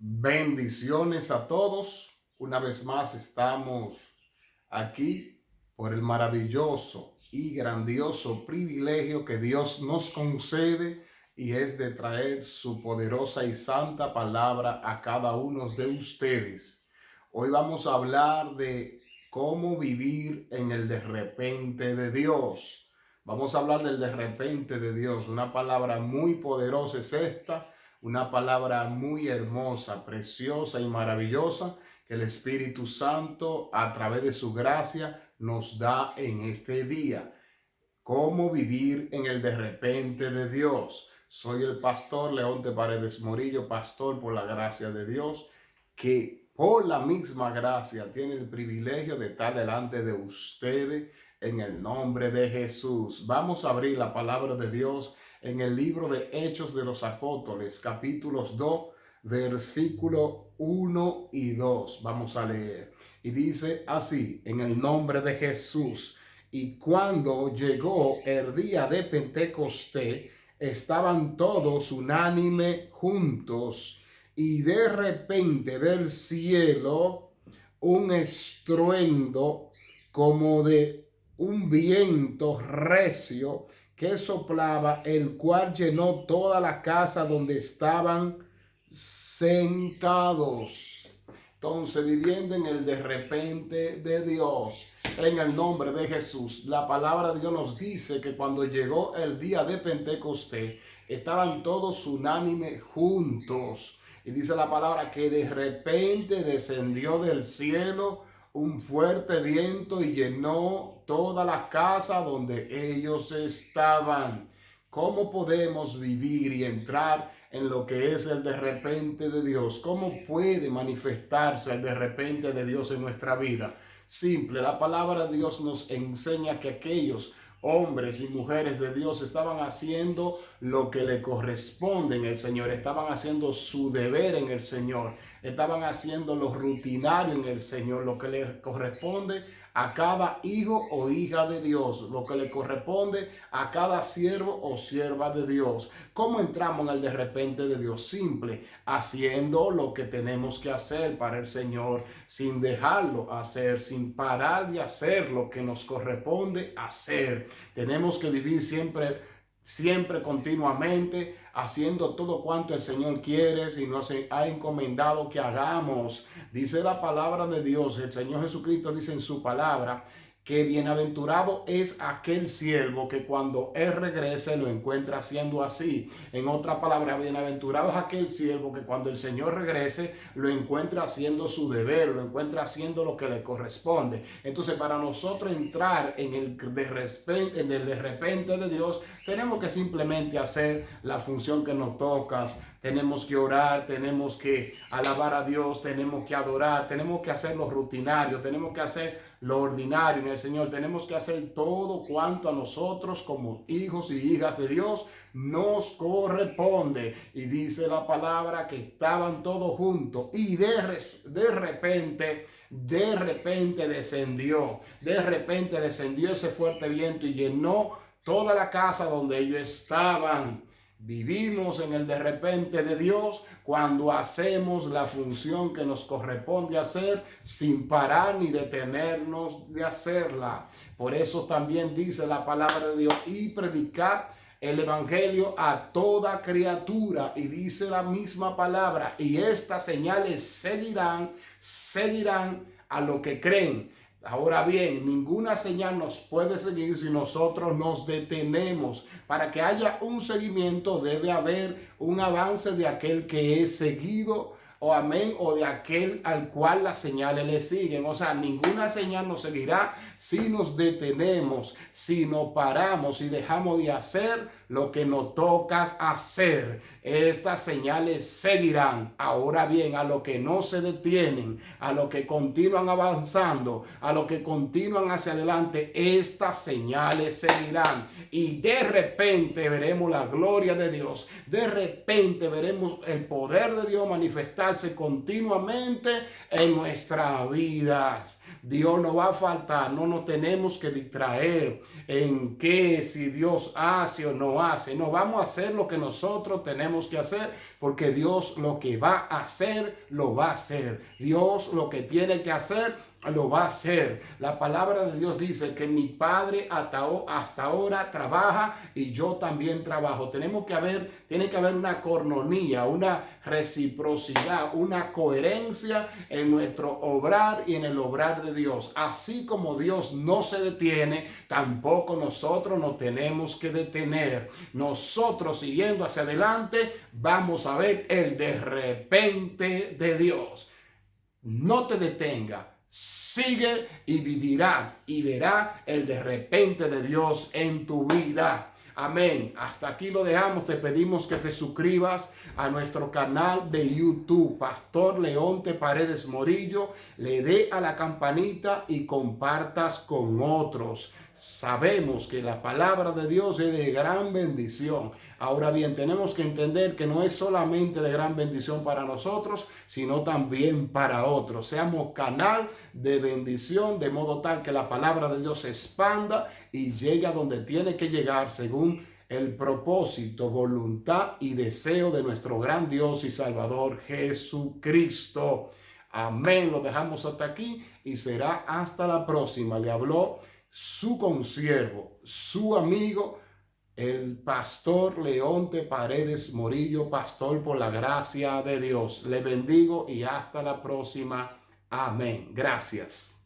Bendiciones a todos. Una vez más estamos aquí por el maravilloso y grandioso privilegio que Dios nos concede y es de traer su poderosa y santa palabra a cada uno de ustedes. Hoy vamos a hablar de cómo vivir en el de repente de Dios. Vamos a hablar del de repente de Dios. Una palabra muy poderosa es esta, una palabra muy hermosa, preciosa y maravillosa que el Espíritu Santo a través de su gracia nos da en este día. ¿Cómo vivir en el de repente de Dios? Soy el pastor Leonte Paredes Morillo, pastor por la gracia de Dios, que por la misma gracia tiene el privilegio de estar delante de ustedes en el nombre de Jesús. Vamos a abrir la palabra de Dios en el libro de Hechos de los Apóstoles, capítulos 2, versículo 1 y 2. Vamos a leer. Y dice así, en el nombre de Jesús. Y cuando llegó el día de Pentecostés, estaban todos unánime juntos, y de repente del cielo un estruendo como de un viento recio que soplaba, el cual llenó toda la casa donde estaban sentados. Entonces, viviendo en el de repente de Dios, en el nombre de Jesús, la palabra de Dios nos dice que cuando llegó el día de Pentecostés, estaban todos unánimes juntos. Y dice la palabra que de repente descendió del cielo un fuerte viento y llenó toda la casa donde ellos estaban. ¿Cómo podemos vivir y entrar en lo que es el de repente de Dios? ¿Cómo puede manifestarse el de repente de Dios en nuestra vida? Simple, la palabra de Dios nos enseña que aquellos hombres y mujeres de Dios estaban haciendo lo que le corresponde en el Señor, estaban haciendo su deber en el Señor, estaban haciendo lo rutinario en el Señor, lo que le corresponde a cada hijo o hija de Dios, lo que le corresponde a cada siervo o sierva de Dios. ¿Cómo entramos en el de repente de Dios? Simple, haciendo lo que tenemos que hacer para el Señor, sin dejarlo hacer, sin parar de hacer lo que nos corresponde hacer. Tenemos que vivir siempre continuamente, haciendo todo cuanto el Señor quiere y nos ha encomendado que hagamos. Dice la palabra de Dios, el Señor Jesucristo dice en su palabra, que bienaventurado es aquel siervo que cuando él regrese lo encuentra haciendo así. En otra palabra, bienaventurado es aquel siervo que cuando el Señor regrese lo encuentra haciendo su deber, lo encuentra haciendo lo que le corresponde. Entonces, para nosotros entrar en el de repente de Dios, tenemos que simplemente hacer la función que nos toca. Tenemos que orar, tenemos que alabar a Dios, tenemos que adorar, tenemos que hacer lo rutinario, tenemos que hacer lo ordinario en el Señor, tenemos que hacer todo cuanto a nosotros como hijos y hijas de Dios nos corresponde. Y dice la palabra que estaban todos juntos y de repente descendió ese fuerte viento y llenó toda la casa donde ellos estaban. Vivimos en el de repente de Dios cuando hacemos la función que nos corresponde hacer sin parar ni detenernos de hacerla. Por eso también dice la palabra de Dios y predicar el evangelio a toda criatura, y dice la misma palabra, y estas señales seguirán a lo que creen. Ahora bien, ninguna señal nos puede seguir si nosotros nos detenemos. Para que haya un seguimiento debe haber un avance de aquel que es seguido, o amén, o de aquel al cual las señales le siguen. O sea, ninguna señal nos seguirá si nos detenemos, si nos paramos y dejamos de hacer lo que nos toca hacer. Estas señales seguirán. Ahora bien, a los que no se detienen, a los que continúan avanzando, a los que continúan hacia adelante, estas señales seguirán. Y de repente veremos la gloria de Dios. De repente veremos el poder de Dios manifestarse continuamente en nuestras vidas. Dios no va a faltar, no nos tenemos que distraer en qué, si Dios hace o no hace. No, vamos a hacer lo que nosotros tenemos que hacer, porque Dios lo que va a hacer, lo va a hacer. Dios lo que tiene que hacer, lo va a hacer. La palabra de Dios dice que mi Padre hasta ahora trabaja y yo también trabajo. Tiene que haber una cornonía, una reciprocidad, una coherencia en nuestro obrar y en el obrar de Dios. Así como Dios no se detiene, tampoco nosotros nos tenemos que detener. Nosotros, siguiendo hacia adelante, vamos a ver el de repente de Dios. No te detenga. Sigue y vivirá y verá el de repente de Dios en tu vida. Amén. Hasta aquí lo dejamos. Te pedimos que te suscribas a nuestro canal de YouTube, Pastor Leonte Paredes Morillo. Le dé a la campanita y compartas con otros. Sabemos que la palabra de Dios es de gran bendición. Ahora bien, tenemos que entender que no es solamente de gran bendición para nosotros, sino también para otros. Seamos canal de bendición, de modo tal que la palabra de Dios se expanda y llegue a donde tiene que llegar según el propósito, voluntad y deseo de nuestro gran Dios y Salvador Jesucristo. Amén. Lo dejamos hasta aquí y será hasta la próxima. Le habló su consiervo, su amigo, el pastor Leonte Paredes Morillo, pastor por la gracia de Dios. Le bendigo y hasta la próxima. Amén. Gracias.